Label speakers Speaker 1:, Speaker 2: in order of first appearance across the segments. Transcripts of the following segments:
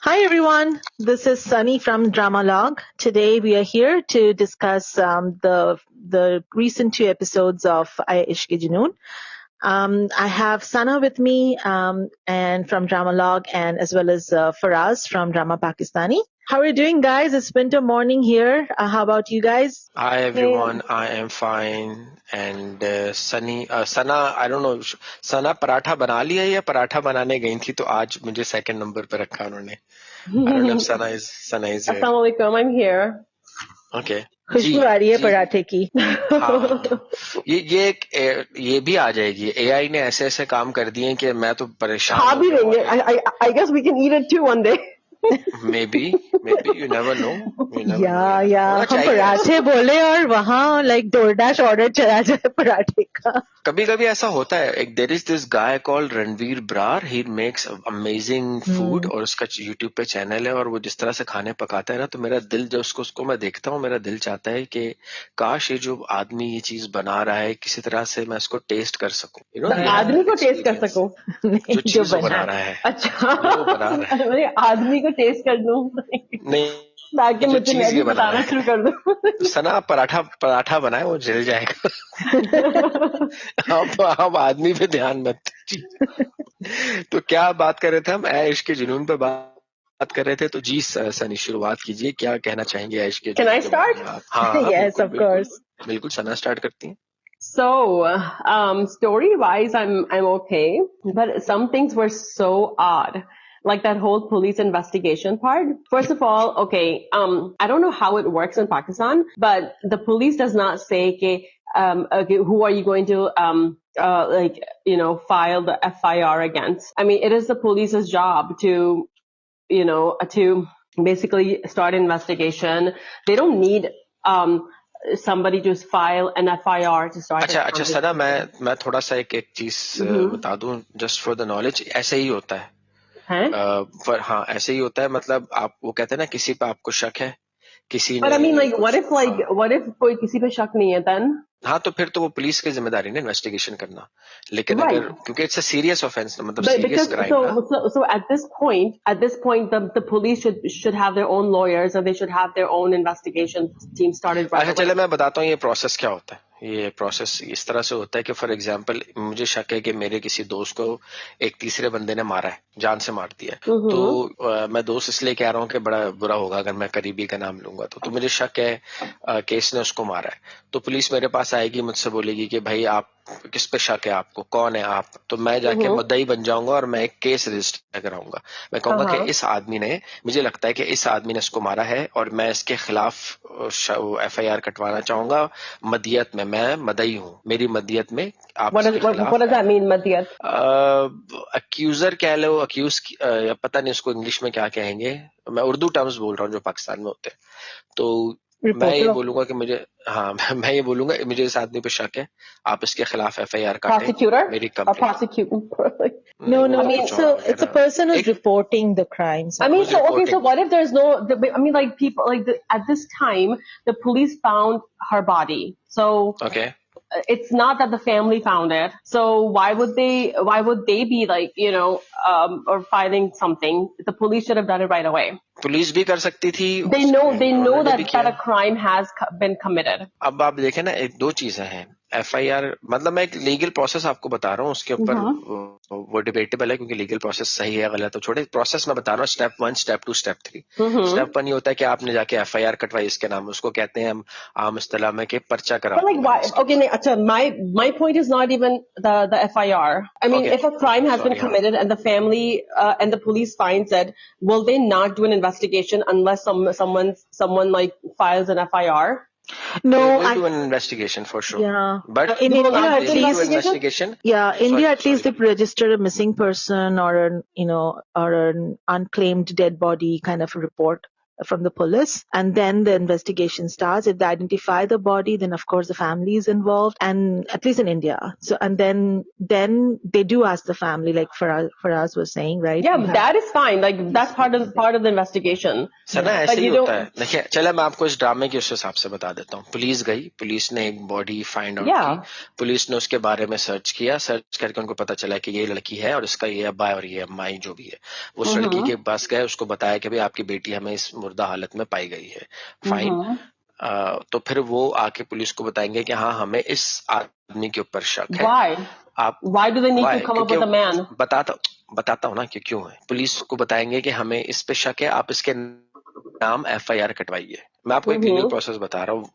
Speaker 1: Hi everyone, this is Sunny from Dramalog. Today we are here to discuss the recent two episodes of Aaya Ishq Ki Junoon. I have Sana with me and from Dramalog, and as well as Faraz from Drama Pakistani. How are you doing, guys? It's winter morning here. How about you guys?
Speaker 2: Hi everyone, I am fine and Sana, I don't know, Sana paratha बना लिया या पराठा बनाने गई थी तो आज मुझे second number पे रखा उन्होंने. I don't know if Sana is here.
Speaker 3: Assalamualaikum, I'm here.
Speaker 2: Okay.
Speaker 1: खुशबू आ रही है पराठे की.
Speaker 2: हाँ, ये भी आ जाएगी. AI ने ऐसे ऐसे काम कर दिए कि मैं तो परेशान
Speaker 3: खा
Speaker 2: हो
Speaker 3: भी
Speaker 2: गया हूँ.
Speaker 3: लेंगे. I guess we can eat it too one day.
Speaker 2: Maybe you never know.
Speaker 1: या
Speaker 2: होना
Speaker 1: हम
Speaker 2: चाहिए.
Speaker 1: पराठे बोले और वहाँ लाइक DoorDash ऑर्डर चला जाए पराठे का.
Speaker 2: कभी कभी ऐसा होता है. एक there is this guy called Ranveer Brar. He makes amazing food और उसका यूट्यूब पे चैनल है और वो जिस तरह से खाने पकाता है ना, तो मेरा दिल जब उसको मैं देखता हूँ, मेरा दिल चाहता है कि काश ये जो आदमी ये चीज बना रहा है किसी तरह से मैं इसको टेस्ट कर सकूं.
Speaker 3: आदमी को टेस्ट कर सकूं.
Speaker 2: जो चीज वो बना रहा है.
Speaker 3: अच्छा,
Speaker 2: वो बना रहा है.
Speaker 3: मैं आदमी को टेस्ट कर दूं
Speaker 2: नहीं,
Speaker 3: ताकि मुझे मैं भी बताना शुरू कर दूं.
Speaker 2: सना पराठा बनाए, वो जल जाएगा. अब आदमी पे ध्यान मत दीजिए. तो क्या बात कर रहे थे हम? ऐश के जुनून पे बात कर रहे थे. तो जी सनी शुरुआत कीजिए. क्या कहना चाहेंगे ऐश के जुनून?
Speaker 3: Can I start?
Speaker 2: हाँ,
Speaker 1: Yes, of course.
Speaker 2: बिल्कुल सना स्टार्ट करती हैं.
Speaker 3: So, story-wise, I'm okay, but some things were so odd. Like that whole police investigation part. First of all, okay, I don't know how it works in Pakistan, but the police does not say, okay, who are you going to, file the FIR against? I mean, it is the police's job to basically start investigation. They don't need, somebody to file an FIR to start.
Speaker 2: अच्छा सना, मैं थोड़ा सा एक चीज बता दूं just for the knowledge. ऐसे ही होता है. हाँ, ऐसे ही होता है. मतलब आप वो कहते हैं ना, किसी पे आपको शक है, किसी
Speaker 3: But I mean, like, what if कोई किसी पे शक नहीं है then?
Speaker 2: हाँ, तो फिर तो वो पुलिस की जिम्मेदारी है इन्वेस्टिगेशन करना. लेकिन अगर क्योंकि इट्स अ सीरियस ऑफेंस, मतलब serious crime.
Speaker 3: So at this point, the police should have their own lawyers, or they should have their own investigation team started.
Speaker 2: अच्छा, चले मैं बताता हूँ ये प्रोसेस क्या होता है. ये प्रोसेस इस तरह से होता है कि फॉर एग्जांपल मुझे शक है कि मेरे किसी दोस्त को एक तीसरे बंदे ने मारा है, जान से मार दिया है. तो मैं दोस्त इसलिए कह रहा हूँ कि बड़ा बुरा होगा अगर मैं करीबी का नाम लूंगा. तो मुझे शक है कि इसने उसको मारा है. तो पुलिस मेरे पास आएगी, मुझसे बोलेगी कि भाई आप किस पे शक है, आपको कौन है आप. तो मैं जाके मुद्दई बन जाऊंगा और मैं एक केस रजिस्टर कराऊंगा. मैं कहूंगा कि इस आदमी ने, मुझे लगता है कि इस आदमी ने इसको मारा है और मैं इसके खिलाफ FIR कटवाना चाहूंगा मदियत में. मैं मदई हूँ, मेरी मदियत में आप.
Speaker 3: What does that mean, मदियत?
Speaker 2: अक्यूजर कह लो, अक्यूज, पता नहीं उसको इंग्लिश में क्या कहेंगे. मैं उर्दू टर्म्स बोल रहा हूँ जो पाकिस्तान में होते हैं. तो मैं ये बोलूंगा कि मैं ये बोलूंगा मुझे इस आदमी पे शक है, आप इसके खिलाफ FIR काटें.
Speaker 3: Prosecutor?
Speaker 2: मेरी
Speaker 3: complaint.
Speaker 1: No. I mean, so it's a person who's reporting the crimes.
Speaker 3: I mean, so what if there's no? I mean, like people, at this time, the police found her body. So
Speaker 2: okay.
Speaker 3: It's not that the family found it. So why would they be like, or filing something? The police should have done it right away.
Speaker 2: Police भी कर सकती थी.
Speaker 3: They know that a crime has been committed.
Speaker 2: अब आप देखें ना, एक दो चीजें हैं. FIR मतलब मैं एक लीगल प्रोसेस आपको बता रहा हूँ, उसके ऊपर वो डिबेटेबल है क्योंकि लीगल प्रोसेस सही है गलत तो छोड़े. प्रोसेस मैं बता रहा हूँ, स्टेप 1, स्टेप 2, स्टेप 3. स्टेप 1 ये होता है कि आपने जाके FIR कटवाई इसके नाम, उसको कहते हैं हम आम इस्तिलाह में कि पर्चा करा.
Speaker 3: My point is not even the FIR. I mean, if a crime has been committed and the family and the police finds it, will they not do an investigation unless someone like files an FIR?
Speaker 1: No,
Speaker 2: they will do an investigation for sure.
Speaker 1: Yeah,
Speaker 2: but
Speaker 1: in India at least,
Speaker 2: investigation.
Speaker 1: Yeah, India at least they register a missing person or an unclaimed dead body kind of a report. from the police, and then the investigation starts. If they identify the body, then of course the family is involved, and at least in India. So and then they do ask the family, like Faraz was saying, right?
Speaker 3: Yeah, that is fine. Like that's part of the investigation.
Speaker 2: Sana
Speaker 3: Like
Speaker 2: ऐसे ही
Speaker 3: you
Speaker 2: होता
Speaker 3: don't.
Speaker 2: है. देखिए चले मैं आपको इस ड्रामे के उस हिसाब से बता देता हूँ. पुलिस गई, पुलिस ने एक बॉडी फाइंड आउट
Speaker 3: Yeah.
Speaker 2: की, पुलिस ने उसके बारे में सर्च किया, सर्च करके उनको पता चला कि ये लड़की है और इसका ये अब्बा और ये अम्माई जो भी है. उस लड़की के पास गए, उसको बताया कि भाई आपकी बेटी हमें इस मुर्दा हालत में पाई गई है. फाइन. तो फिर वो आके पुलिस को बताएंगे कि हाँ हमें इस आदमी के ऊपर शक है.
Speaker 3: Why?
Speaker 2: आप
Speaker 3: Why do they need
Speaker 2: Why?
Speaker 3: to come up
Speaker 2: क्योंकि
Speaker 3: with a man?
Speaker 2: बताता हूँ ना कि क्यों है. पुलिस को बताएंगे कि हमें इस पे शक है, आप इसके नाम FIR कटवाइए. मैं आपको एक लीगल प्रोसेस बता रहा हूँ.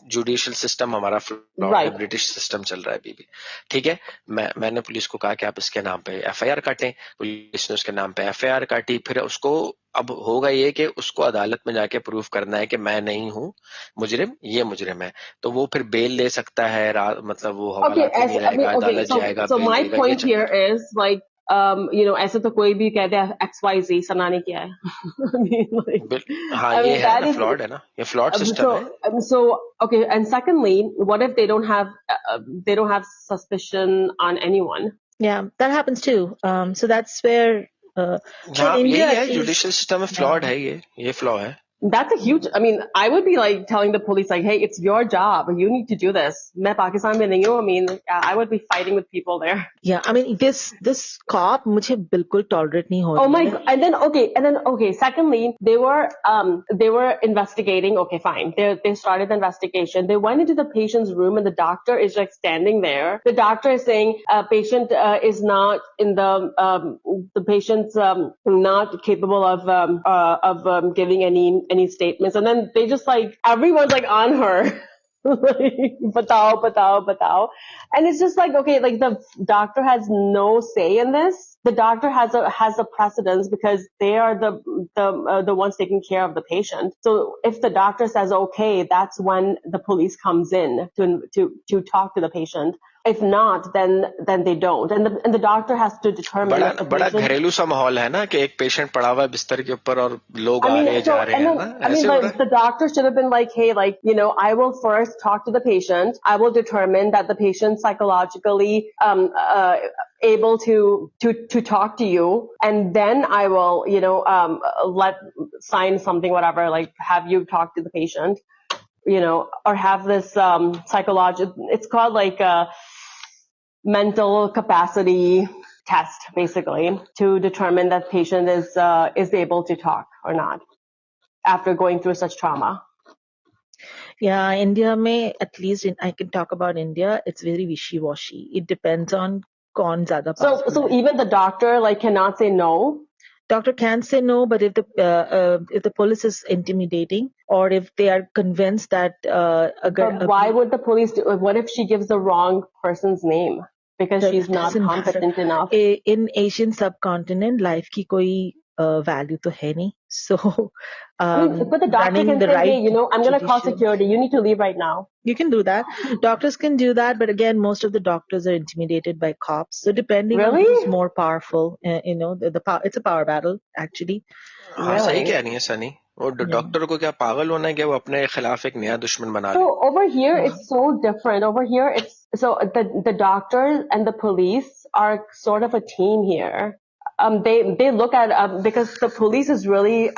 Speaker 2: जुडिशियल सिस्टम हमारा फ्लॉड है, ब्रिटिश सिस्टम चल रहा है अभी भी. ठीक है. मैंने पुलिस को कहा कि आप इसके नाम पे FIR काटें. पुलिस ने उसके नाम पे FIR काटी. फिर उसको अब होगा ये कि उसको अदालत में जाके प्रूव करना है कि मैं नहीं हूँ मुजरिम, ये मुजरिम है. तो वो फिर बेल ले सकता है, मतलब वो हवालात में नहीं रहेगा, अदालत जाएगा,
Speaker 3: So
Speaker 2: बेल
Speaker 3: my
Speaker 2: लेगा.
Speaker 3: point here is like, ऐसे तो कोई भी कहते हैं XYZ सना ने किया है. I mean, like,
Speaker 2: हाँ
Speaker 3: I
Speaker 2: ये
Speaker 3: mean,
Speaker 2: है
Speaker 3: that
Speaker 2: ना,
Speaker 3: is
Speaker 2: फ्लॉड है ना, ये फ्लॉड सिस्टम है.
Speaker 3: so okay. And secondly, what if they don't have suspicion on anyone?
Speaker 1: Yeah, that happens too. So that's where so
Speaker 2: हाँ
Speaker 1: in India
Speaker 2: यही है,
Speaker 1: at least,
Speaker 2: जुडिशियल सिस्टम में flawed है, ये फ्लॉ है.
Speaker 3: That's a huge. I mean, I would be like telling the police, like, "Hey, it's your job. You need to do this." मैं पाकिस्तान में नहीं हूँ. I mean, I would be fighting with people there.
Speaker 1: yeah, I mean this cop मुझे बिल्कुल tolerate नहीं हो
Speaker 3: Oh
Speaker 1: रही
Speaker 3: my
Speaker 1: है.
Speaker 3: god! And then okay. Secondly, they were investigating. Okay, fine. They started the investigation. They went into the patient's room, and the doctor is like standing there. The doctor is saying, "Patient is not in the patient's not capable of giving any statements." And then they just like everyone's like on her. Like, batao. And it's just like, okay, like the doctor has no say in this. The doctor has a precedence because they are the ones taking care of the patient. So if the doctor says okay, that's when the police comes in to talk to the patient. If not, then they don't, and the doctor has to determine.
Speaker 2: बड़ा घरेलू सा माहौल है ना कि एक patient पड़ा हुआ है बिस्तर के ऊपर और लोग आ रहे जा रहे हैं ना.
Speaker 3: I mean, the doctor should have been like, hey, like, I will first talk to the patient. I will determine that the patient psychologically able to talk to you, and then I will let sign something, whatever, like have you talk to the patient, or have this psychological. It's called like a mental capacity test, basically, to determine that patient is able to talk or not after going through such trauma.
Speaker 1: Yeah, India में at least I can talk about India. It's very wishy-washy. It depends on कौन ज़्यादा powerful
Speaker 3: So
Speaker 1: है.
Speaker 3: even the doctor like cannot say no.
Speaker 1: Doctor can say no, but if the police is intimidating, or if they are convinced that
Speaker 3: But why would the police do? What if she gives the wrong person's name because she's not competent enough?
Speaker 1: In Asian subcontinent, life की कोई value तो है नहीं. So,
Speaker 3: but the doctor can say, hey, I'm going to call security. You need to leave right now.
Speaker 1: You can do that. Doctors can do that, but again, most of the doctors are intimidated by cops. So depending on who's more powerful, it's a power battle actually.
Speaker 2: हाँ सही कह रही है सनी. वो doctor को क्या पागल होना है कि वो अपने खिलाफ एक नया दुश्मन बना ले.
Speaker 3: So over here it's so different. Over here it's so the doctors and the police are sort of a team here. They look at because the police is really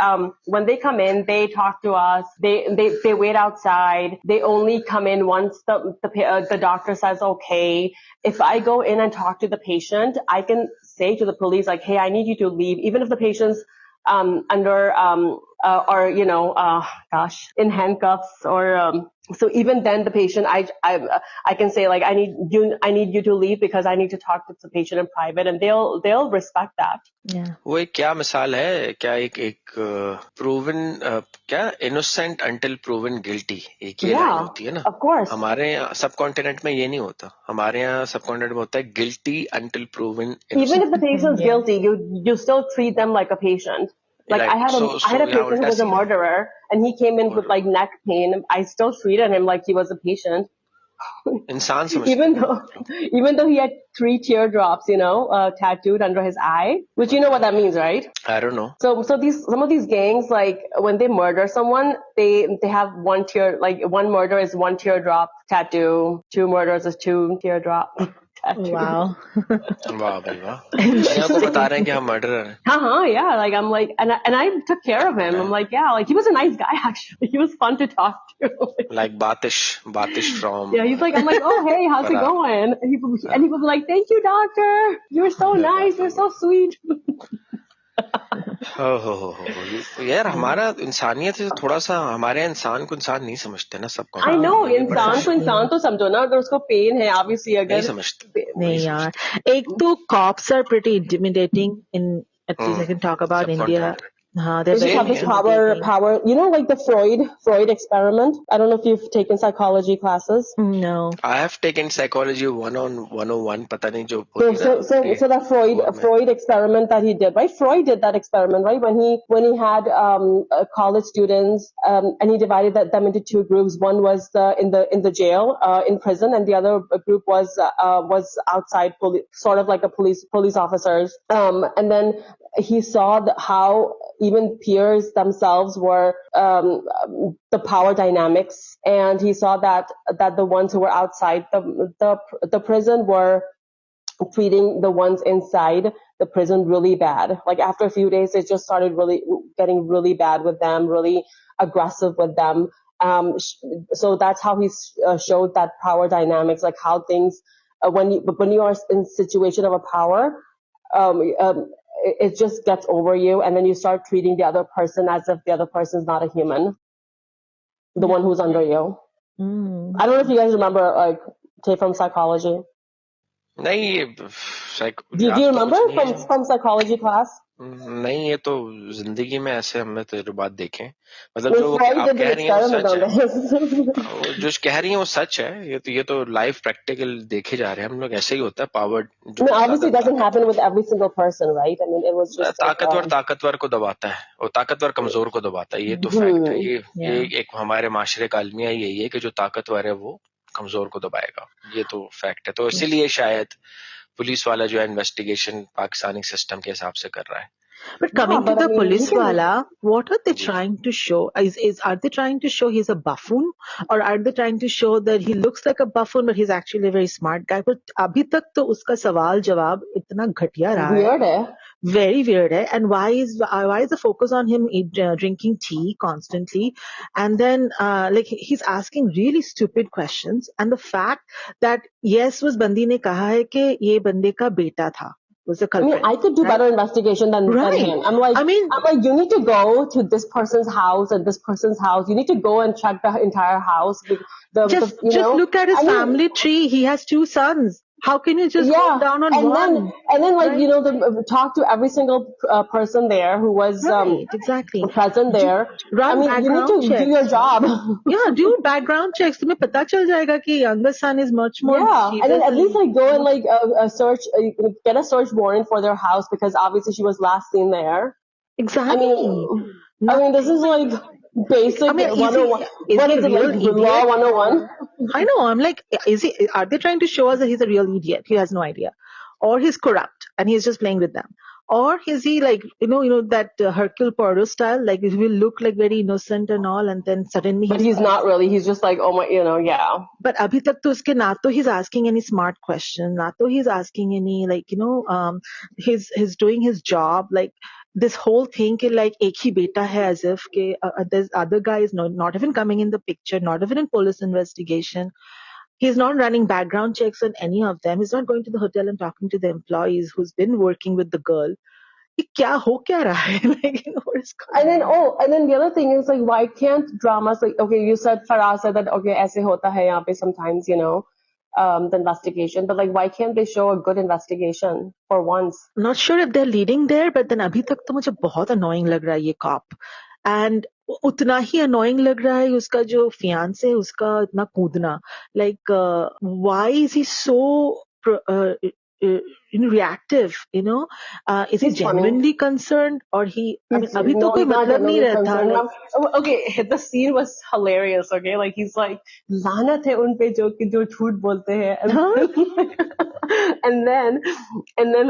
Speaker 3: when they come in, they talk to us. They wait outside. They only come in once the doctor says okay. If I go in and talk to the patient, I can say to the police like, hey, I need you to leave, even if the patient's under or in handcuffs, or so even then the patient I can say like I need you to leave because I need to talk to the patient in private, and they'll respect that.
Speaker 1: Yeah.
Speaker 2: वो एक क्या मिसाल है, क्या एक proven क्या innocent until proven guilty, एक ये लाइन होती है ना.
Speaker 3: Of course.
Speaker 2: हमारे यहाँ सब कॉन्टिनेंट में ये नहीं होता. हमारे यहाँ सब कॉन्टिनेंट में होता है guilty until proven.
Speaker 3: Even if the patient's guilty, you still treat them like a patient. Like I had a patient who was a murderer, and he came in with like neck pain. I still treated him like he was a patient.
Speaker 2: इंसान समझते
Speaker 3: even
Speaker 2: हैं
Speaker 3: though
Speaker 2: आप लोग।
Speaker 3: even though he had 3 teardrops, tattooed under his eye, which you know what that means, right?
Speaker 2: I don't know.
Speaker 3: So some of these gangs, like when they murder someone, they have one murder is 1 teardrop tattoo, 2 murders is 2 teardrop tattoo.
Speaker 1: Wow.
Speaker 2: वाह भाई वाह, दुनिया को बता रहे हैं कि हम मर्डरर हैं।
Speaker 3: Yeah, like I'm like, and I took care of him. I'm like, yeah, like he was a nice guy actually. He was fun to talk to.
Speaker 2: Like Batish from
Speaker 3: Yeah, he's like, I'm like, oh hey, how's it
Speaker 2: Farah.
Speaker 3: going? And he was like, thank you, doctor. You're so nice. You're so sweet.
Speaker 2: हो यार, हमारा इंसानियत से थोड़ा सा, हमारे इंसान को इंसान नहीं समझते ना, सबको
Speaker 3: I know,
Speaker 2: ये बड़ा
Speaker 3: इंसान तो
Speaker 2: issue है।
Speaker 3: इंसान तो समझो ना, अगर उसको पेन है obviously
Speaker 2: नहीं
Speaker 3: अगर
Speaker 2: समझते,
Speaker 1: नहीं यार, एक तो cops are pretty intimidating in, at least I can talk about
Speaker 2: सबको
Speaker 1: India.
Speaker 2: intimidating।
Speaker 1: हाँ, they're
Speaker 3: they just
Speaker 1: very
Speaker 3: have this
Speaker 1: intimidating.
Speaker 3: power, like the Freud experiment. I don't know if you've taken psychology classes.
Speaker 1: No.
Speaker 2: I have taken psychology 101, पता नहीं जो
Speaker 3: So,
Speaker 2: होती
Speaker 3: so,
Speaker 2: ना,
Speaker 3: so, so that Freud experiment that he did, right? Freud did that experiment, right? When he had college students, and he divided them into 2 groups. One was in the jail, in prison, and the other group was outside, sort of like a police officers. And then he saw how even peers themselves were the power dynamics, and he saw that the ones who were outside the prison were treating the ones inside the prison really bad. Like after a few days, it just started really getting really bad with them, really aggressive with them. So that's how he showed that power dynamics, like how things when you are in situation of a power, it just gets over you, and then you start treating the other person as if the other person is not a human, the one who's under you. I don't know if you guys remember, like, take from psychology.
Speaker 2: नहीं, ये
Speaker 3: Do you remember from psychology class?
Speaker 2: नहीं, ये तो जिंदगी में ऐसे हमने तजुर्बात देखे, मतलब जो
Speaker 3: Freud
Speaker 2: आप
Speaker 3: did
Speaker 2: कह
Speaker 3: an
Speaker 2: रही हैं वो सच
Speaker 3: experiment
Speaker 2: है,
Speaker 3: on this.
Speaker 2: वो जो कह रही हैं वो सच है। ये तो लाइव प्रैक्टिकल देखे जा रहे हैं हम लोग, ऐसे ही होता है। Power
Speaker 3: I mean, obviously it doesn't happen with every single person, right? I mean, it was just
Speaker 2: ताकतवर को दबाता है, और ताकतवर कमजोर को दबाता है, ये तो फैक्ट है। ये एक हमारे माशरे का अलमिया यही है कि जो ताकतवर है वो कमजोर को दबाएगा, ये तो फैक्ट है। तो इसीलिए शायद पुलिस वाला जो है इन्वेस्टिगेशन पाकिस्तानी सिस्टम के हिसाब से कर रहा है।
Speaker 1: But coming to the police wala, what are they trying to show? Are they trying to show he's a buffoon, or are they trying to show that he looks like a buffoon but he's actually a very smart guy? But अभी तक तो उसका सवाल जवाब इतना घटिया रहा है.
Speaker 3: Weird, eh?
Speaker 1: Very weird, eh? And why is the focus on him drinking tea constantly, and then like he's asking really stupid questions, and the fact that yes, उस बंदी ने कहा है कि ये बंदे का बेटा था. Was a culprit,
Speaker 3: I mean, I could do better investigation than him. I'm like, you need to go to this person's house and this person's house. You need to go and check the entire house.
Speaker 1: Just look at his family tree. He has 2 sons. How can you just go down on one?
Speaker 3: And then like, talk to every single person there who was
Speaker 1: exactly
Speaker 3: present there.
Speaker 1: Run background
Speaker 3: you need to
Speaker 1: checks.
Speaker 3: do your job.
Speaker 1: Yeah, do background checks. तुम्हें पता चल जाएगा कि younger son is much more.
Speaker 3: And then at least like go and like search, get a search warrant for their house, because obviously she was last seen there.
Speaker 1: Exactly.
Speaker 3: I mean, this is like basic 101. What is it, like law 101?
Speaker 1: I know. I'm like, are they trying to show us that he's a real idiot? He has no idea, or he's corrupt and he's just playing with them, or is he like that Hercule Poirot style? Like he will look like very innocent and all, and then suddenly.
Speaker 3: But he's not really. He's just like, oh my, yeah.
Speaker 1: But abhi tak to uske na to he's asking any smart question, na to he's asking any he's doing his job, like. This whole thing कि like एक ही बेटा है, as if कि this other guy is not even coming in the picture, not even in police investigation. He's not running background checks on any of them. He's not going to the hotel and talking to the employees who's been working with the girl. ये क्या हो क्या रहा है? Like, what is going on?
Speaker 3: And then the other thing is like, why can't dramas like, okay, you said, Farah said that, okay, ऐसे होता है यहाँ पे sometimes, the investigation, but like, why can't they show a good investigation for once?
Speaker 1: Not sure if they're leading there, but then अभी तक तो मुझे बहुत annoying लग रहा है ये cop, and उतना ही annoying लग रहा है उसका जो fiance है उसका इतना कूदना, like why is he so reactive, is he
Speaker 3: He's funny.
Speaker 1: genuinely concerned or he, I mean, अभी तो
Speaker 3: No,
Speaker 1: कोई
Speaker 3: he's not
Speaker 1: मतलब नहीं
Speaker 3: genuinely
Speaker 1: रहता,
Speaker 3: concerned.
Speaker 1: like,
Speaker 3: Okay, the scene was hilarious. Okay, like he's like, लानत है उन पे जो झूठ बोलते हैं, and then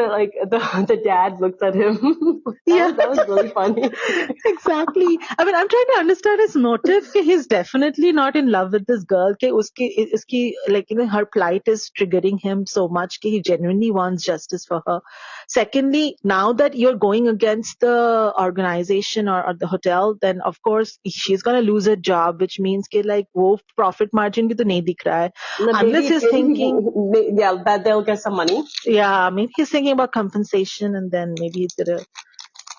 Speaker 3: like the dad looks at him.
Speaker 1: Yeah.
Speaker 3: That was really funny.
Speaker 1: Exactly. I mean, I'm trying to understand his motive. कि he's definitely not in love with this girl. कि उसकी like her plight is triggering him so much. कि he genuinely wants justice for her. Secondly, now that you're going against the organization or the hotel, then of course she's gonna lose her job, which means कि like वो profit margin भी तो नहीं दिख रहा है. Unless he's thinking,
Speaker 3: yeah, that they'll get some money.
Speaker 1: yeah, maybe he's thinking about compensation and then maybe he's gonna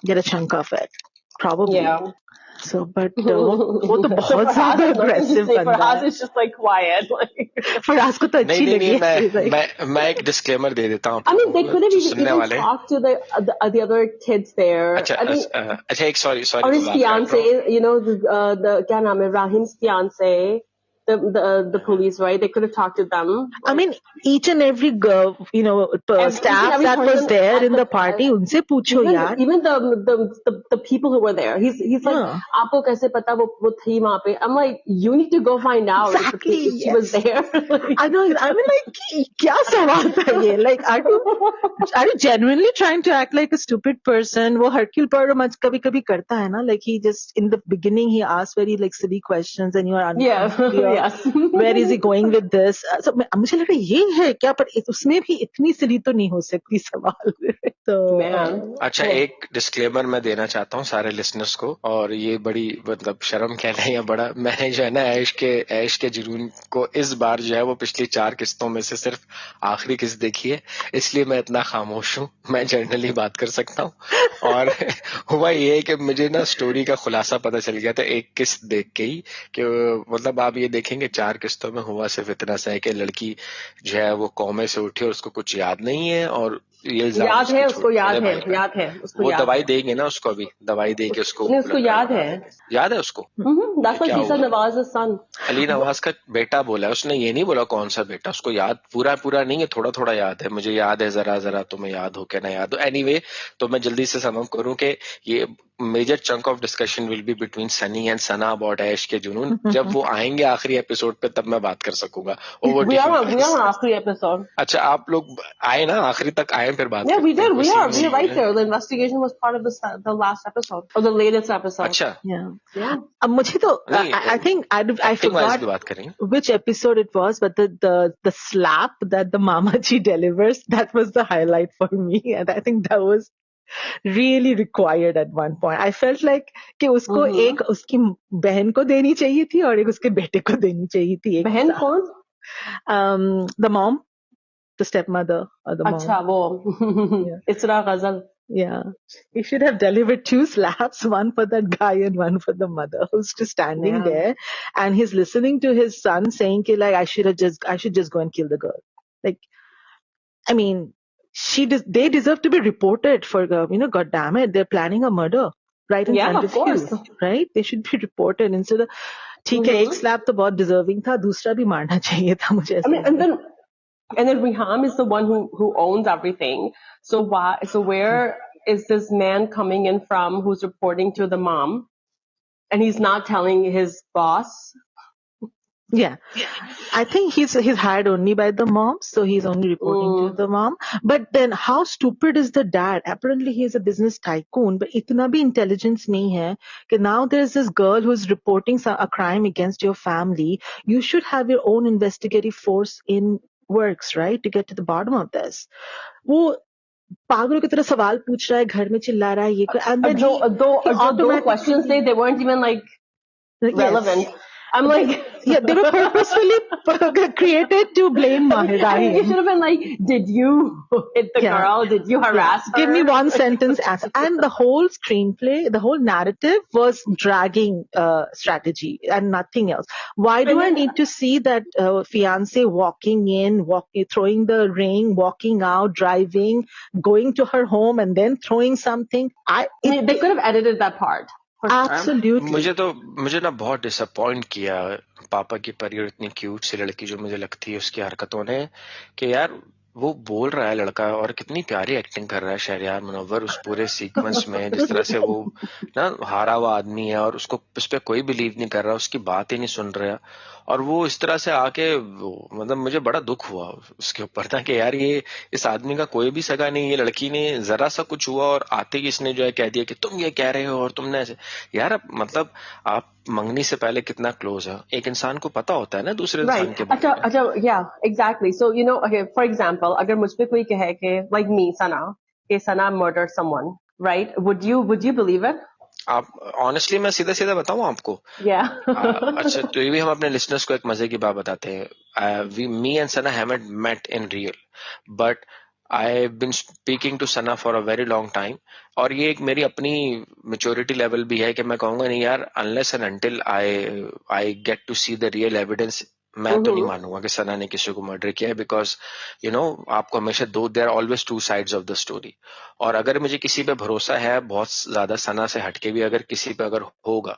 Speaker 1: get a chunk of it. Probably.
Speaker 3: Yeah.
Speaker 1: So, but वो तो बहुत
Speaker 3: So
Speaker 1: ज़्यादा aggressive
Speaker 3: for
Speaker 1: बंदा
Speaker 3: us
Speaker 1: है.
Speaker 3: it's just like quiet. Like,
Speaker 1: Faraz को तो अच्छी लगी है.
Speaker 2: मैं एक डिस्क्लेमर दे देता हूँ.
Speaker 3: I mean, they could have
Speaker 2: सुनने
Speaker 3: even
Speaker 2: वाले.
Speaker 3: talked to the other kids there.
Speaker 2: अच्छा,
Speaker 3: I mean,
Speaker 2: अच्छा एक sorry
Speaker 3: or his fiance, the क्या नाम है, Rahim's fiance, the police, right? They could have talked to them.
Speaker 1: I mean, each and every girl, staff that was there in the party, उनसे पूछो यार.
Speaker 3: Even the people who were there. He's like, आपको कैसे पता वो थी वहाँ पे? I'm like, you need to go find out
Speaker 1: Exactly,
Speaker 3: if she was there.
Speaker 1: I know. I mean, like, क्या सवाल था ये? Like, are you genuinely trying to act like a stupid person? वो Hercule Poirot कभी-कभी करता है ना? Like, he just in the beginning he asks very like silly questions and you are unclear.
Speaker 3: Yes.
Speaker 1: Where is he going with this? So मुझे लगा ये है क्या? पर उसमें भी इतनी silly तो नहीं हो सकती सवाल. तो
Speaker 2: अच्छा एक डिस्क्लेमर मैं देना चाहता हूँ सारे लिसनर्स को, और ये बड़ी मतलब शर्म कहना है या बड़ा, मैंने जो है ना ऐश के जुनून को इस बार जो है वो पिछली 4 किस्तों में से सिर्फ आखिरी किस्त देखी है, इसलिए मैं इतना खामोश हूँ. मैं जनरली बात कर सकता हूँ. और हुआ ये है कि मुझे ना स्टोरी का खुलासा पता चल गया था एक किस्त देख के ही, कि मतलब आप ये देखेंगे 4 किस्तों में हुआ सिर्फ इतना सा है कि लड़की जो है वो कोमे से उठी और उसको कुछ याद नहीं है, और ये
Speaker 3: याद है उसको, याद है उसको,
Speaker 2: वो दवाई देंगे ना उसको, अभी दवाई देंगे उसको
Speaker 3: याद है
Speaker 2: उसको.
Speaker 3: That's what he said, Nawaz's son.
Speaker 2: Ali Nawaz का बेटा बोला है उसने, ये नहीं बोला कौन सा बेटा. उसको याद पूरा नहीं है, थोड़ा याद है. मुझे याद है जरा तुम्हें याद हो क्या ना याद हो. एनीवे, तो मैं जल्दी से समझ करूं कि ये major chunk of discussion will be between Sunny and Sana about Ash के जुनून. जब वो आएंगे आखिरी एपिसोड पे तब मैं बात कर सकूंगा.
Speaker 3: We are on आखिरी एपिसोड.
Speaker 2: अच्छा, आप लोग आए ना, आखिरी तक आए, फिर बात.
Speaker 3: Yeah, we did. We are right there. The investigation was part of the last episode or the latest episode.
Speaker 2: अच्छा,
Speaker 3: Yeah.
Speaker 1: अब मुझे तो I think I forgot which episode it was, but the slap that the Mama Ji delivers, that was the highlight for me, and I think that was really required at one point. I felt like कि उसको एक उसकी बहन को देनी चाहिए थी और एक उसके बेटे को देनी चाहिए थी.
Speaker 3: बहन कौन?
Speaker 1: The mom, the stepmother or the mom.
Speaker 3: अच्छा वो Isra Ghazal.
Speaker 1: Yeah, he should have delivered 2 slaps, one for that guy and one for the mother, who's just standing there, and he's listening to his son saying, like, I should just go and kill the girl. Like, I mean, they deserve to be reported for, God damn it, they're planning a murder right in front of you, right? They should be reported instead of, ठीक है, एक slap तो बहुत deserving था, दूसरा भी मारना चाहिए था मुझे ऐसा.
Speaker 3: And then Riham is the one who owns everything. So where is this man coming in from who's reporting to the mom? And he's not telling his boss?
Speaker 1: Yeah. I think he's hired only by the mom, so he's only reporting to the mom. But then how stupid is the dad? Apparently he is a business tycoon, but itna bhi intelligence nahi hai कि now there's this girl who's reporting a crime against your family. You should have your own investigative force in works, right, to get to the bottom of this. वो पागलों की तरह सवाल पूछ रहा है, घर में चिल्ला रहा है ये, and then
Speaker 3: those questions they weren't even like relevant. I'm like,
Speaker 1: yeah, they were purposefully created to blame Mahir.
Speaker 3: You should have been like, did you hit the girl? Did you harass her?
Speaker 1: Give me one sentence answer. And the whole screenplay, the whole narrative was dragging strategy and nothing else. Why do I need to see that fiance walking in, throwing the ring, walking out, driving, going to her home and then throwing something?
Speaker 3: They could have edited that part.
Speaker 1: Absolutely.
Speaker 2: मुझे ना बहुत disappoint किया पापा की परी और इतनी cute सी लड़की जो मुझे लगती है उसकी हरकतों ने, कि यार वो बोल रहा है लड़का, और कितनी प्यारी एक्टिंग कर रहा है शहरयार मुनव्वर उस पूरे सीक्वेंस में, जिस तरह से वो ना हारा हुआ आदमी है और उसको उस पे कोई बिलीव नहीं कर रहा, उसकी बात ही नहीं सुन रहा, और वो इस तरह से आके मतलब मुझे बड़ा दुख हुआ उसके ऊपर था कि यार ये इस आदमी का कोई भी सगा नहीं, ये लड़की ने जरा सा कुछ हुआ और आते ही इसने जो है कह दिया कि तुम ये कह रहे हो और तुमने ऐसे। यार अब मतलब आप मंगनी से पहले कितना क्लोज है, एक इंसान को पता होता है ना दूसरे
Speaker 3: Right.
Speaker 2: इंसान के बारे में।
Speaker 3: अच्छा, yeah, exactly. So, okay, for example, अगर मुझ पे कोई कहे कि, like me, Sana murdered someone, right? Would you believe it?
Speaker 2: आप ऑनेस्टली मैं सीधा सीधा बताऊं आपको,
Speaker 3: Yeah.
Speaker 2: अच्छा तो ये भी हम अपने लिसनर्स को एक मजे की बात बताते हैं। Me and Sana haven't met in real, but I have been speaking to Sana for a very long time, और ये एक मेरी अपनी मेच्योरिटी लेवल भी है कि मैं कहूंगा नहीं यार, unless and until I get to see the real evidence, मैं तो नहीं मानूंगा कि सना ने किसी को मर्डर किया है, बिकॉज आपको हमेशा there are always two sides of the story. और अगर मुझे किसी पे भरोसा है बहुत ज्यादा, सना से हटके भी अगर किसी पे अगर होगा,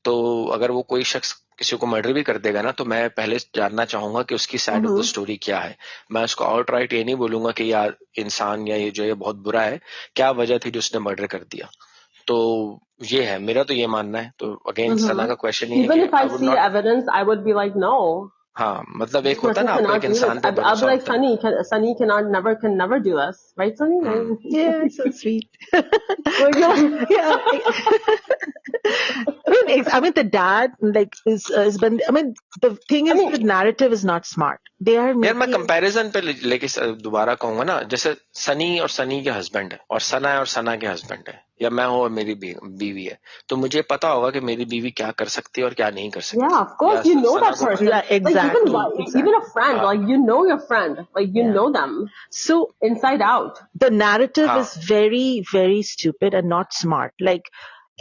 Speaker 2: तो अगर वो कोई शख्स किसी को मर्डर भी कर देगा ना, तो मैं पहले जानना चाहूंगा कि उसकी साइड ऑफ द स्टोरी क्या है। मैं उसको आउटराइट ये नहीं बोलूंगा कि यार इंसान या ये जो है बहुत बुरा है, क्या वजह थी जो उसने मर्डर कर दिया। तो ये है, मेरा तो ये मानना है। तो अगेन सना का क्वेश्चन ये है
Speaker 3: Even
Speaker 2: कि
Speaker 3: if I
Speaker 2: I would
Speaker 3: see
Speaker 2: not,
Speaker 3: evidence, I would be like, no,
Speaker 2: हाँ मतलब एक
Speaker 3: this
Speaker 2: होता है
Speaker 3: person
Speaker 2: ना आपको एक
Speaker 3: cannot do this.
Speaker 2: इंसान पे
Speaker 3: I'll be
Speaker 2: भरोसा
Speaker 3: like,
Speaker 2: होता है।
Speaker 3: Sunny can never do this, right, Sunny?
Speaker 1: Yeah, so sweet.
Speaker 3: Like,
Speaker 1: Yeah. I mean, the dad is been. I mean, the thing is, the narrative is not smart. They are
Speaker 2: यार मैं
Speaker 1: making.
Speaker 2: Comparison पे लेके दोबारा कहूंगा ना, जैसे सनी और सनी के हस्बैंड है, और सना है और सना के हस्बैंड है, या मैं हूं और मेरी बीवी है, तो मुझे पता होगा कि मेरी बीवी क्या कर सकती है और क्या नहीं कर सकती।
Speaker 3: yeah, of course,
Speaker 2: या
Speaker 3: you know
Speaker 2: सना
Speaker 3: that
Speaker 2: को
Speaker 3: person.
Speaker 1: Yeah, exactly.
Speaker 3: Like, even a friend,
Speaker 2: हाँ
Speaker 3: like, you know your friend, like, you
Speaker 1: Yeah.
Speaker 3: know them
Speaker 1: So
Speaker 3: inside out.
Speaker 1: the narrative
Speaker 2: हाँ
Speaker 1: is very, very stupid and not smart. Like,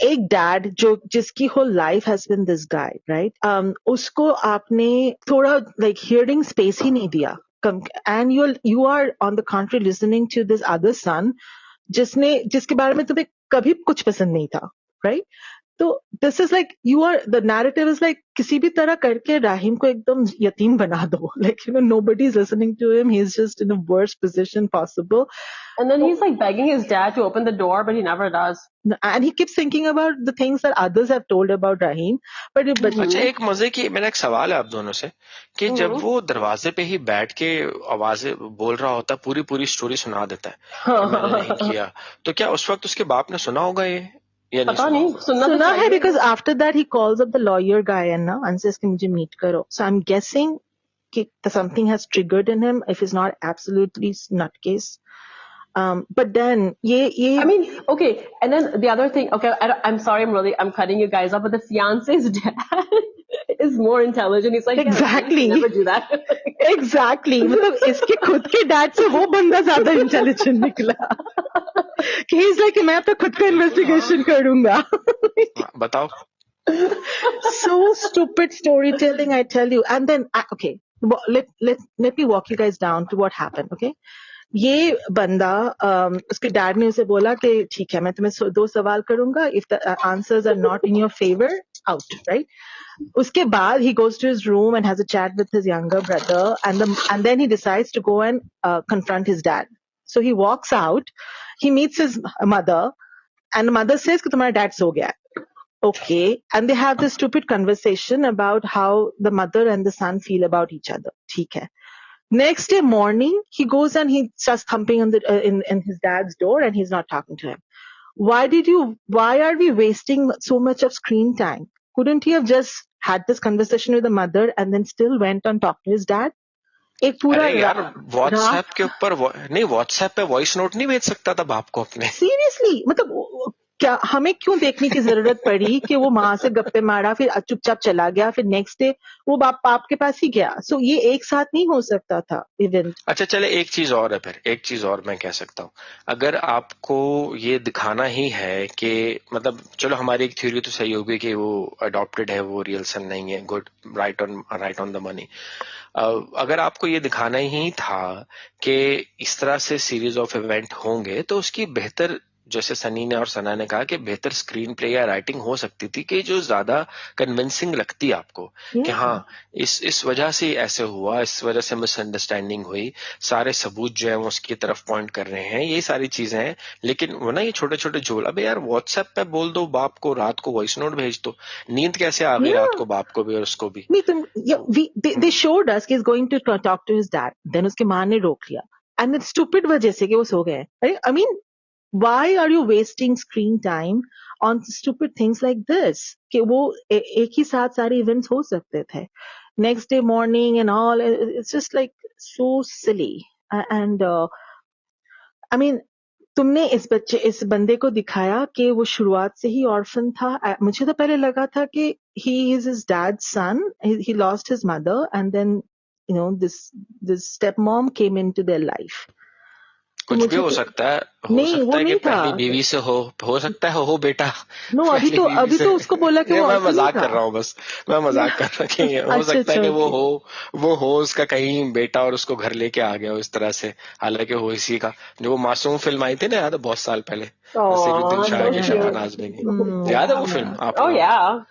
Speaker 1: एक dad जो जिसकी whole life has been this guy, right, उसको आपने थोड़ा like hearing space ही नहीं दिया, and you are on the country listening to this other son जिसके बारे में तुम्हें कभी कुछ पसंद नहीं था, राइट? तो this is like you are the narrative is like किसी भी तरह करके राहिम को एकदम यतीम बना दो, like nobody is listening to him, he is just in the worst position possible.
Speaker 3: And then he's like begging his dad to open the door, but he never does.
Speaker 1: And he keeps thinking about the things that others have told about Rahim. But
Speaker 2: अच्छा एक मजे की, मेरा एक सवाल है आप दोनों से, कि जब वो दरवाजे पे ही बैठ के आवाजें बोल रहा होता, पूरी पूरी स्टोरी सुना देता है कि मैंने नहीं किया, तो क्या उस वक्त उसके बाप ने सुना होगा ये या नहीं
Speaker 3: पता
Speaker 2: सुना
Speaker 3: नहीं,
Speaker 2: होगा?
Speaker 3: सुनना तो
Speaker 1: Suna hai,
Speaker 3: चाहिए.
Speaker 1: because after that he calls up the lawyer guy and says कि मुझे meet करो. So I'm guessing कि something has triggered in him if he's not absolutely nutcase. But then
Speaker 3: I mean, okay, and then the other thing, okay, I'm sorry, I'm cutting you guys off, but the fiance's dad is more intelligent. He's like,
Speaker 1: Exactly.
Speaker 3: yeah, never do that.
Speaker 1: Exactly. मतलब इसके खुद के dad से वो बंदा ज्यादा intelligent निकला कि he's like मैं तो खुद का इन्वेस्टिगेशन करूंगा.
Speaker 2: हाँ, बताओ।
Speaker 1: So stupid storytelling, I tell you. And then okay, let me walk you guys down to what happened. Okay, ये बंदा उसके डैड ने उसे बोला कि ठीक है मैं तुम्हें 2 सवाल करूंगा, if the answers are not in your favor, out, right? उसके बाद he goes to his room and has a chat with his younger brother, and then he decides to go and confront his dad. So he walks out, he meets his mother, and the mother says कि तुम्हारा dad सो गया. Okay, and they have this stupid conversation about how the mother and the son feel about each other. ठीक है. Next day morning, he goes and he starts thumping on the in his dad's door, and he's not talking to him. Why are we wasting so much of screen time? Couldn't he have just had this conversation with the mother and then still went on talk to his dad? एक पूरा
Speaker 2: अरे यार WhatsApp के ऊपर नहीं, WhatsApp पे voice note नहीं भेज सकता था बाप को अपने?
Speaker 1: सीरियसली, मतलब क्या हमें क्यों देखने की जरूरत पड़ी कि वो माँ से गप्पे मारा फिर चुपचाप चला गया, फिर नेक्स्ट डे वो बाप के पास ही गया. सो ये एक साथ नहीं हो सकता था इवेंट.
Speaker 2: अच्छा चले, एक चीज और है, फिर एक चीज और मैं कह सकता हूँ, अगर आपको ये दिखाना ही है कि मतलब चलो हमारी एक थ्योरी तो सही होगी कि वो अडॉप्टेड है, वो रियल सन नहीं है, good, right on the money. अगर आपको ये दिखाना ही था कि इस तरह से सीरीज ऑफ इवेंट होंगे, तो उसकी बेहतर जैसे सनी ने और सना ने कहा कि बेहतर स्क्रीन प्ले या राइटिंग हो सकती थी कि जो ज्यादा कन्विंसिंग लगती है आपको कि हाँ इस वजह से ऐसे हुआ, इस वजह से मिसअंडरस्टैंडिंग हुई, सारे सबूत जो है वो उसकी तरफ पॉइंट कर रहे हैं, ये सारी चीजें हैं। लेकिन वो ना ये छोटे छोटे झोल, अबे यार व्हाट्सएप पे बोल दो बाप को, रात को वॉइस नोट भेज दो, नींद कैसे आ गई रात को बाप को भी और उसको भी।
Speaker 1: they showed us कि he's going to talk to his dad, then उसके माँ ने रोक लिया, and it's stupid वजह से कि वो सो गए। I mean, why are you wasting screen time on stupid things like this? कि वो एक ही साथ सारे events हो सकते थे, next day morning and all, it's just like so silly. And I mean, तुमने इस बंदे को दिखाया कि वो शुरुआत से ही ऑर्फन था। मुझे तो पहले लगा था कि he is his dad's son, he lost his mother and then this stepmom came into their life.
Speaker 2: कुछ भी हो सकता है, कि पहली बीवी से हो सकता है हो बेटा।
Speaker 1: नो, अभी तो उसको बोला कि
Speaker 2: मैं मजाक कर रहा हूँ, बस मैं मजाक कर रहा हूँ कि हो सकता है कि वो हो उसका कहीं बेटा और उसको घर लेके आ गया इस तरह से, हालांकि हो इसी का। जो वो मासूम फिल्म आई थी ना, याद है बहुत साल पहले, नसीरुद्दीन शाह की, शबाना आजमी की, याद है वो फिल्म आपको?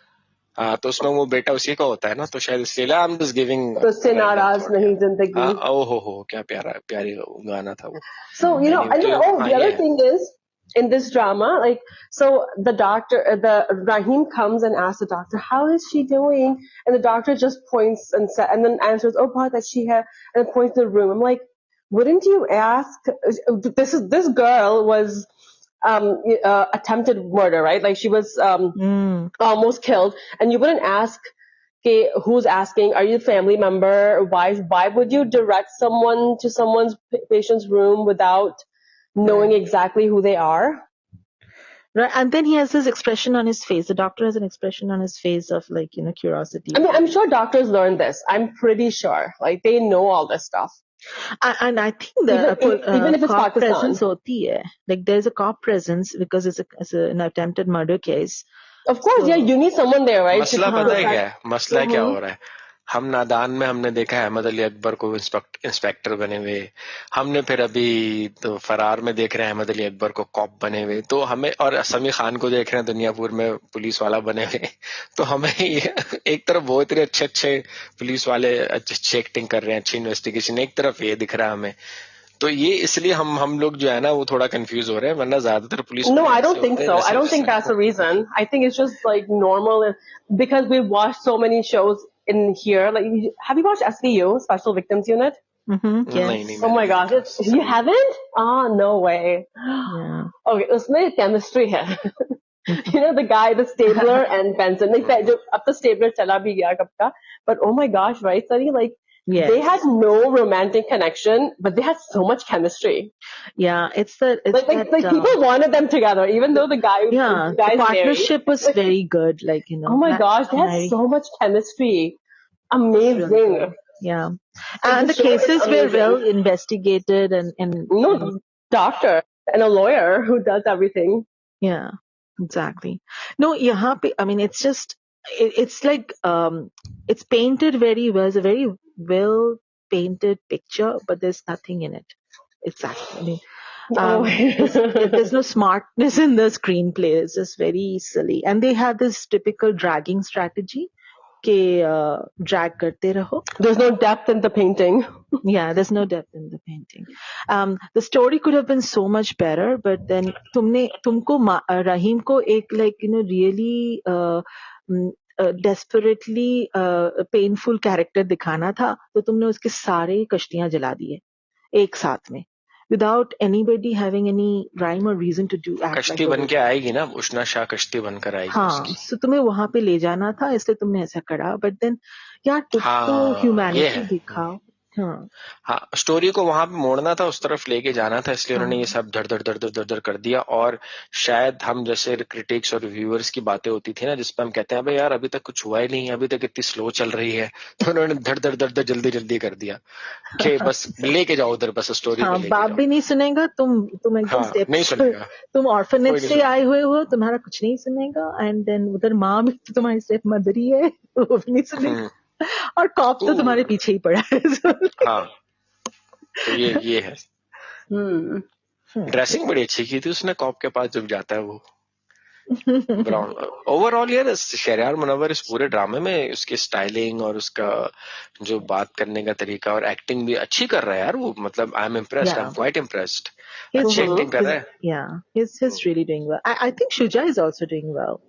Speaker 2: हाँ, तो उसमें वो बेटा उसी का होता है ना, तो शायद इसलिए आई एम जस्ट गिविंग।
Speaker 3: तुझसे नाराज नहीं जिंदगी।
Speaker 2: ओहो क्या प्यारी गाना था वो।
Speaker 3: So and then, the other thing is, in this drama, like, so the Rahim comes and asks the doctor, how is she doing? And the doctor just points and then answers, oh, that she had, and points to the room. I'm like, wouldn't you ask? This girl was attempted murder, right? Like she was almost killed, and you wouldn't ask, okay, who's asking? Are you a family member? Why would you direct someone to someone's patient's room without knowing exactly who they are?
Speaker 1: Right, and then he has this expression on his face. The doctor has an expression on his face of curiosity.
Speaker 3: I mean, I'm sure doctors learn this. I'm pretty sure, like they know all this stuff.
Speaker 1: And I think even if it's cop Pakistan. Presence hoti hai. Like there's a cop presence because it's an attempted murder case.
Speaker 3: Of course, yeah, you need someone there, right?
Speaker 2: मसला पता है क्या है? मसला क्या हो रहा है? हम नादान में हमने देखा है अहमद अली अकबर को इंस्पेक्टर बने हुए, हमने फिर अभी तो फरार में देख रहे हैं अहमद अली अकबर को कॉप बने हुए, तो हमें, और समी खान को देख रहे हैं दुनियापुर में पुलिस वाला बने हुए, तो हमें एक तरफ बहुत ही अच्छे पुलिस वाले अच्छी एक्टिंग कर रहे हैं, अच्छी इन्वेस्टिगेशन, एक तरफ ये दिख रहा है हमें, तो ये इसलिए हम लोग जो है ना वो थोड़ा कंफ्यूज हो रहे हैं, वरना ज्यादातर police.
Speaker 3: No, I don't think so. I don't think that's the reason. I think it's just like normal because we watched so many shows in here. Like, have you watched SVU, Special Victims Unit?
Speaker 1: Mm-hmm. Yes.
Speaker 3: Oh my gosh, you haven't? Ah, no way.
Speaker 1: Yeah.
Speaker 3: Okay, उसमें chemistry है. The guy, the Stabler and Benson. Like, अब तो Stabler चला भी गया कब का. But oh my gosh, right, Sunny? Like. Yes. They had no romantic connection, but they had so much chemistry.
Speaker 1: Yeah, it's
Speaker 3: people wanted them together, even though the
Speaker 1: partnership was very good.
Speaker 3: Oh my gosh, they had so much chemistry. Amazing.
Speaker 1: Really, yeah, and the cases were well investigated and
Speaker 3: doctor and a lawyer who does everything.
Speaker 1: Yeah, exactly. No, I mean, it's just. It's like it's painted very well. It's a very well painted picture, but there's nothing in it. Exactly. I mean, there's no smartness in the screenplay. It's just very silly, and they have this typical dragging strategy. Drag karte raho.
Speaker 3: There's no depth in the painting.
Speaker 1: Yeah, there's no depth in the painting. The story could have been so much better, but then तुमको Rahim को एक really desperately painful character दिखाना था, तो तुमने उसके सारे कश्तियां जला दिए एक साथ में, without anybody having any rhyme or reason to do.
Speaker 2: कश्ती बन के आएगी ना, उष्णा शाह कश्ती बनकर आएगी।
Speaker 1: हाँ, तो तुम्हें वहां पे ले जाना था, इसलिए तुमने ऐसा करा, बट देन यार तो ह्यूमैनिटी दिखाओ।
Speaker 2: हाँ, स्टोरी को वहां पे मोड़ना था, उस तरफ लेके जाना था, इसलिए उन्होंने ये सब धड़ कर दिया। और शायद हम जैसे क्रिटिक्स और रिव्यूअर्स की बातें होती थी ना, जिसपे हम कहते हैं भाई यार अभी तक कुछ हुआ ही नहीं है, अभी तक इतनी स्लो चल रही है, तो उन्होंने धड़ जल्दी कर दिया कि बस लेके जाओ उधर, बस स्टोरी में लेके
Speaker 1: बाप भी नहीं सुनेगा, तुम एकदम
Speaker 2: नहीं सुनेगा,
Speaker 1: तुम ऑर्फनेज से आए हुए हो, तुम्हारा कुछ नहीं सुनेगा, एंड देन उधर माँ भी तुम्हारी स्टेप मदर ही है, वो भी नहीं सुनेगा, और कॉप तो तुम्हारे पीछे ही पड़ा है।
Speaker 2: हाँ, तो ये है। ड्रेसिंग बड़ी अच्छी की थी उसने कॉप के पास जब जाता है वो ब्राउन। ओवरऑल यार शहरयार मुनव्वर इस पूरे ड्रामे में उसकी स्टाइलिंग और उसका जो बात करने का तरीका और एक्टिंग भी अच्छी कर रहा है यार वो, मतलब I am impressed, I am
Speaker 1: Yeah.
Speaker 2: Quite impressed.
Speaker 1: He's,
Speaker 2: अच्छी एक्टिंग कर रहा है।
Speaker 1: yeah, he's really doing well. I think Shuja is also doing well.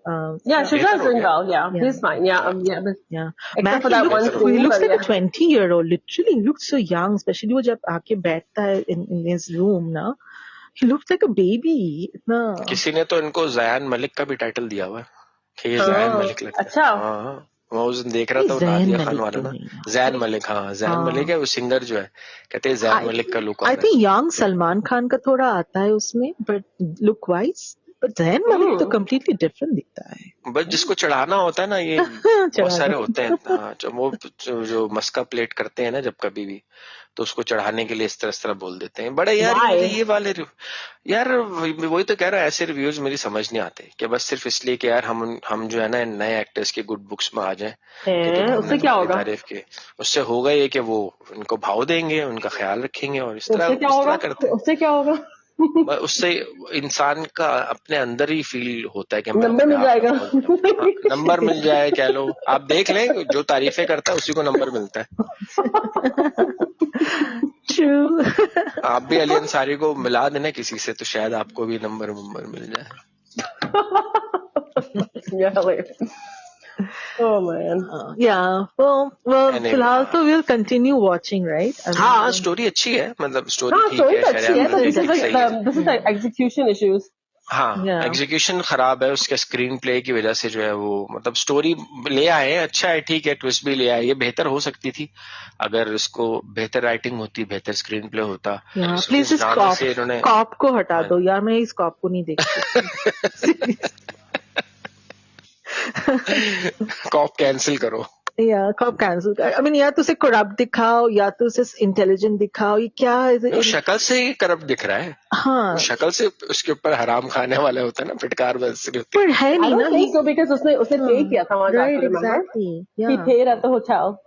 Speaker 3: Yeah, Shuja
Speaker 2: बेहतर
Speaker 3: is
Speaker 2: हो
Speaker 3: doing
Speaker 2: गया।
Speaker 3: well. Yeah,
Speaker 1: Yeah.
Speaker 3: he's fine. Yeah, yeah. But
Speaker 1: Yeah.
Speaker 3: except
Speaker 1: Man,
Speaker 3: for that one
Speaker 2: better हो
Speaker 1: he
Speaker 3: scene,
Speaker 1: looks
Speaker 3: but
Speaker 1: like a
Speaker 3: yeah.
Speaker 1: 20-year-old. Literally, he looks so young, especially वो जब आके बैठता है in his room ना. He looks like a baby. इतना
Speaker 2: किसी ने तो इनको जयान मलिक का भी टाइटल दिया हुआ है कि ये जयान
Speaker 3: हाँ,
Speaker 2: मलिक लगता है।
Speaker 3: अच्छा।
Speaker 2: हाँ मैं उस दिन देख रहा था वो
Speaker 1: जैन
Speaker 2: नादिया खान
Speaker 1: मलिक
Speaker 2: वाला
Speaker 1: तो
Speaker 2: ना,
Speaker 1: नहीं है।
Speaker 2: जैन मलिक। हाँ जैन
Speaker 1: हाँ।
Speaker 2: मलिक है वो सिंगर जो है, कहते हैं जैन मलिक का लुक आ
Speaker 1: I
Speaker 2: रहा
Speaker 1: think young सलमान खान का थोड़ा आता है उसमें, but look wise. But Jain Malik तो completely different दिखता है।
Speaker 2: है। बस जिसको चढ़ाना होता है ना ये बहुत सारे होते हैं। हाँ जो मस्का प्लेट करते हैं ना जब कभी भी, तो उसको चढ़ाने के लिए इस तरह बोल देते हैं। बड़ा यार
Speaker 3: Why?
Speaker 2: मुझे ये वाले यार वही तो कह रहा हूँ, ऐसे रिव्यूज मेरी समझ नहीं आते कि बस सिर्फ इसलिए कि यार हम जो है ना नए एक्टर्स के गुड बुक्स में आ जाएं कि दुनिया में
Speaker 3: उससे क्या
Speaker 2: हमारी
Speaker 3: होगा?
Speaker 2: तारीफ के, उससे होगा ये कि वो उनको भाव देंगे, उनका ख्याल रखेंगे और इस
Speaker 3: उससे क्या
Speaker 2: तरह
Speaker 3: होगा?
Speaker 2: करते हैं।
Speaker 3: उससे क्या होगा?
Speaker 2: उससे इंसान का अपने अंदर ही फील होता है कि मैं
Speaker 3: नंबर
Speaker 2: अपने
Speaker 3: मिल
Speaker 2: आप में
Speaker 3: जाएगा।
Speaker 2: बहुत बड़ा। हाँ, नंबर मिल जाए कह लो, आप देख लें जो तारीफें करता है उसी को नंबर मिलता है।
Speaker 1: True.
Speaker 2: आप भी अली अंसारी को मिला देना किसी से तो शायद आपको भी नंबर मिल जाए।
Speaker 3: Yeah, hilarious. Oh man.
Speaker 1: Yeah. Well,
Speaker 2: Anyway,
Speaker 1: फिलहाल
Speaker 2: हाँ
Speaker 1: तो we'll continue watching, right? I mean,
Speaker 2: हाँ स्टोरी अच्छी है, मतलब स्टोरी
Speaker 3: हाँ,
Speaker 2: ठीक
Speaker 3: story
Speaker 2: है,
Speaker 3: तो अच्छी
Speaker 2: शहरयार
Speaker 3: है, but
Speaker 2: मुनव्वर
Speaker 3: this is
Speaker 2: की
Speaker 3: like
Speaker 2: सही है।
Speaker 3: this is like execution issues.
Speaker 2: हाँ
Speaker 1: Yeah.
Speaker 2: एग्जीक्यूशन खराब है उसके स्क्रीन प्ले की वजह से जो है वो, मतलब स्टोरी ले आए अच्छा है, ठीक है, ट्विस्ट भी ले आए, ये बेहतर हो सकती थी अगर उसको बेहतर राइटिंग होती, बेहतर स्क्रीन प्ले होता।
Speaker 1: Yeah,
Speaker 2: इस
Speaker 1: please इस
Speaker 2: ड्रामे से इन्होंने
Speaker 1: कॉप को हटा दो यार, मैं इस कॉप को नहीं देख सकती।
Speaker 2: कॉप कैंसिल करो।
Speaker 1: या कॉप कैंसिल कर, I mean, या तो उसे करप्ट दिखाओ या तो उसे इंटेलिजेंट दिखाओ, ये क्या है?
Speaker 2: वो शक्ल से ही करप्ट दिख रहा है।
Speaker 1: हाँ,
Speaker 2: वो शक्ल से उसके ऊपर हराम खाने वाला होता है ना, फिटकार वैसे होती
Speaker 1: पर है
Speaker 3: I
Speaker 1: नहीं ना।
Speaker 3: don't think so because उसने पे किया था वहां
Speaker 1: Right,
Speaker 3: जाके, remember?
Speaker 1: exactly.
Speaker 3: He
Speaker 1: Yeah.
Speaker 3: paid at the hotel.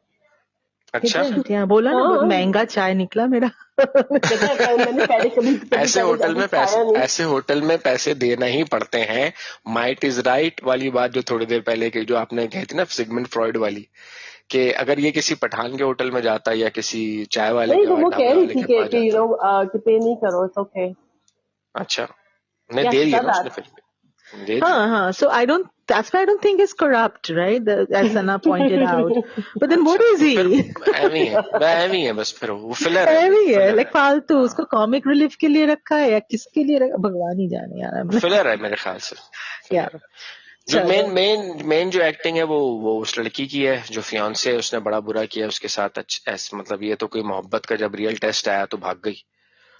Speaker 2: अच्छा
Speaker 1: Yeah, बोला ना
Speaker 3: हाँ।
Speaker 1: महंगा चाय निकला मेरा।
Speaker 3: कहते हैं मैंने पहले कभी
Speaker 2: ऐसे होटल में
Speaker 3: खाया नहीं।
Speaker 2: ऐसे होटल में पैसे देना ही पड़ते हैं। माइट इज राइट वाली बात जो थोड़ी देर पहले की जो आपने कही थी ना, सिगमंड फ्रॉइड वाली, कि अगर ये किसी पठान के होटल में जाता या किसी चाय वाले
Speaker 3: नहीं,
Speaker 2: के
Speaker 3: तो वो
Speaker 2: ढाबे
Speaker 3: कह रही
Speaker 2: वाले
Speaker 3: थी
Speaker 2: के पास
Speaker 3: कि
Speaker 2: जाता।
Speaker 3: कि पे नहीं करो, it's okay.
Speaker 2: अच्छा नहीं
Speaker 3: Yeah,
Speaker 2: दे
Speaker 3: she
Speaker 2: दिया
Speaker 3: said
Speaker 2: ना
Speaker 3: that.
Speaker 2: उसने, फिर दे दिया।
Speaker 1: हाँ, so that's why I don't think he's corrupt, right? As Sana pointed out. But then what is
Speaker 2: फिर
Speaker 1: he?
Speaker 2: एवी है बस, फिर वो फिलर है,
Speaker 1: ऐवी है,
Speaker 2: फिलर
Speaker 1: like फालतू, उसको कॉमिक रिलीफ के लिए रखा है या किसके लिए रखा, भगवान ही जाने यार।
Speaker 2: फिलर है मेरे ख्याल से।
Speaker 1: Yeah.
Speaker 2: जो मेन जो एक्टिंग है वो उस लड़की की है जो फियांसे है, उसने बड़ा बुरा किया उसके साथ। मतलब ये तो कोई मोहब्बत का जब रियल टेस्ट आया तो भाग गई।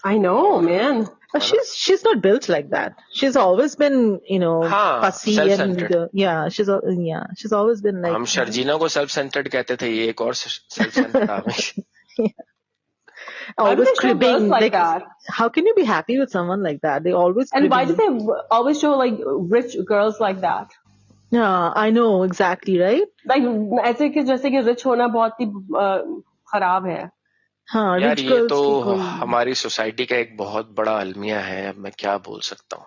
Speaker 3: I know, man.
Speaker 1: But she's not built like that. She's always been,
Speaker 2: हाँ,
Speaker 1: fussy
Speaker 2: self-centered.
Speaker 1: and she's always been like.
Speaker 2: हम शर्जीना को सेल्फ सेंटर्ड कहते थे, ये एक और सेल्फ सेंटर्ड आ गई।
Speaker 1: Always
Speaker 3: Why do they show girls
Speaker 1: cribbing.
Speaker 3: like that?
Speaker 1: How can you be happy with someone like that? They always
Speaker 3: And why do
Speaker 1: cribbing.
Speaker 3: they always show like rich girls like that?
Speaker 1: Yeah, I know exactly, right?
Speaker 3: Like ऐसे कि जैसे कि rich होना बहुत ही खराब है।
Speaker 1: हाँ,
Speaker 2: यार
Speaker 1: rich
Speaker 2: ये
Speaker 1: girls
Speaker 2: तो
Speaker 1: की कोई
Speaker 2: हमारी सोसाइटी का एक बहुत बड़ा अलमिया है। अब मैं क्या बोल सकता हूँ,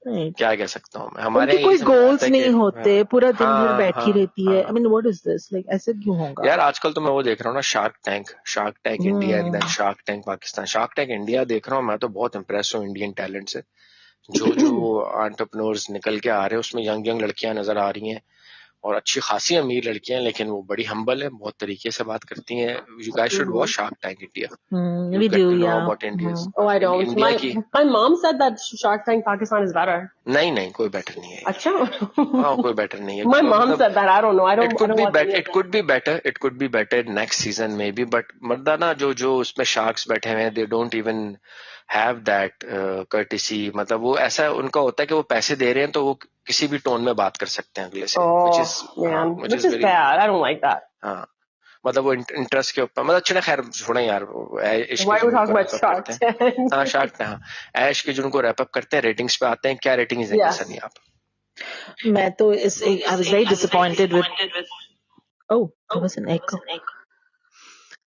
Speaker 1: right.
Speaker 2: क्या कह सकता हूँ मैं। हमारे
Speaker 1: उनके कोई गोल्स नहीं होते, पूरा दिन भर
Speaker 2: हाँ,
Speaker 1: बैठी रहती है।
Speaker 2: हाँ।
Speaker 1: I mean, what is this? Like, ऐसे क्यों होगा?
Speaker 2: यार आजकल तो मैं वो देख रहा हूँ ना, Shark Tank India and then Shark Tank Pakistan. Shark Tank India देख रहा हूँ, मैं तो बहुत इम्प्रेस हूँ इंडियन टैलेंट से। जो एंटरप्रेन्योर्स निकल के आ रहे हैं उसमें यंग लड़कियां नजर आ रही हैं और अच्छी खासी अमीर लड़कियां, लेकिन वो बड़ी हम्बल है, बहुत तरीके से बात करती हैं। You guys should watch shark Tank India.
Speaker 1: We do, yeah.
Speaker 3: Oh, I don't.
Speaker 2: India की
Speaker 3: My mom said that Shark Tank Pakistan is better.
Speaker 2: नहीं कोई बेटर नहीं है।
Speaker 3: अच्छा।
Speaker 2: हाँ कोई बेटर नहीं है।
Speaker 3: My mom said that. I don't know. I don't watch any of that.
Speaker 2: It could be better next season maybe, but मर्दाना जो उसमें sharks बैठे हुए हैं, they don't even have that courtesy। मतलब वो ऐसा उनका होता है कि वो पैसे दे रहे हैं तो वो किसी भी टोन में बात कर सकते हैं अगले से।
Speaker 3: Which is bad. I don't like that.
Speaker 2: हाँ मतलब वो इंटरेस्ट के ऊपर, मतलब अच्छा खैर छोड़े यार।
Speaker 3: Why are we talking about Shark Tank?
Speaker 2: हाँ शार्क टैंक, हाँ ऐश के जिनको रैप अप करते हैं, रेटिंग्स पे आते हैं। क्या रेटिंग देंगे सनी आप?
Speaker 1: मैं तो I was very disappointed with. Oh, there was an echo.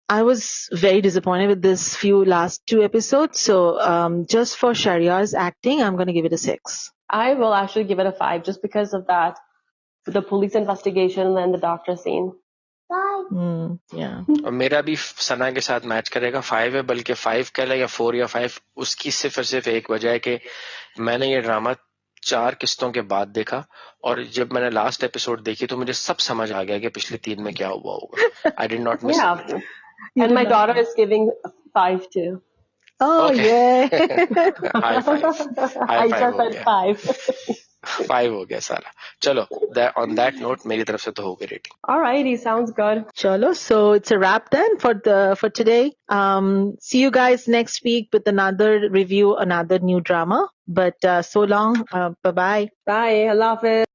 Speaker 1: I was very disappointed with this last two episodes. So just for Sharia's acting, I'm going to give it a 6.
Speaker 3: I will actually give it a 5 just because of that, the police investigation and the doctor scene.
Speaker 1: Yeah.
Speaker 2: और मेरा भी सना के साथ match करेगा 5 है, बल्कि 5 कह ले या 4 या 5. उसकी सिर्फ एक वजह है कि मैंने ये ड्रामा 4 किस्तों के बाद देखा, और जब मैंने लास्ट एपिसोड देखी तो मुझे सब समझ आ गया कि पिछले 3 में क्या हुआ होगा. I did not miss.
Speaker 3: Yeah. And my daughter is giving 5 too.
Speaker 1: Oh,
Speaker 2: Okay.
Speaker 1: yeah.
Speaker 2: High five.
Speaker 3: I
Speaker 2: high five
Speaker 3: just
Speaker 2: हो
Speaker 3: said
Speaker 2: गया.
Speaker 3: 5.
Speaker 2: 5 हो गया सारा. चलो, on that note मेरी तरफ से तो हो गई rating.
Speaker 3: Alrighty, sounds good.
Speaker 1: Chalo, so it's a wrap then for today. See you guys next week with another review, another new drama. But so long, bye bye.
Speaker 3: Bye. Allah Hafiz.